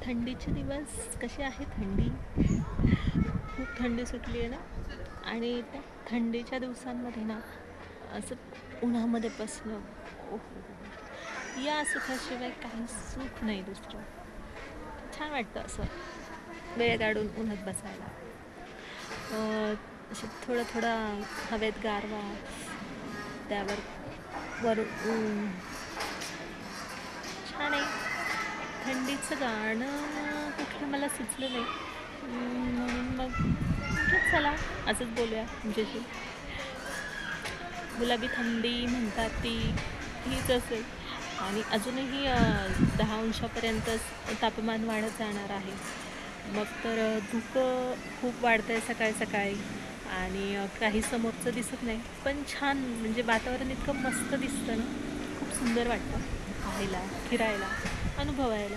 थंडीचे दिवस कसे आहे थंडी खूप थंडी सुटली आहे ना आणि त्या थंडीच्या दिवसांमध्ये ना असं उन्हामध्ये बसणं ओहो या सुखाशिवाय काही सुख नाही दुसरं. छान वाटतं असं वेळ काढून उन्हात बसायला. असं थोडा थोडा हवेत गारवा, त्यावर वरून ऊन. छान आहे. थंडीचं गाणं कुठलं मला सुचलं नाही. म्हणून मग म्हटलं चला असंच बोलूया तुमच्याशी. गुलाबी थंडी म्हणतात तीच असेल आणि अजूनही 10 अंशापर्यंतच तापमान वाढत जाणार आहे. मग तर धुकं खूप वाढतंय सकाळी सकाळी आणि काही समोरचं दिसत नाही. पण छान म्हणजे वातावरण इतकं मस्त दिसतं ना, खूप सुंदर वाटतं पाहायला, फिरायला, अनुभवायला.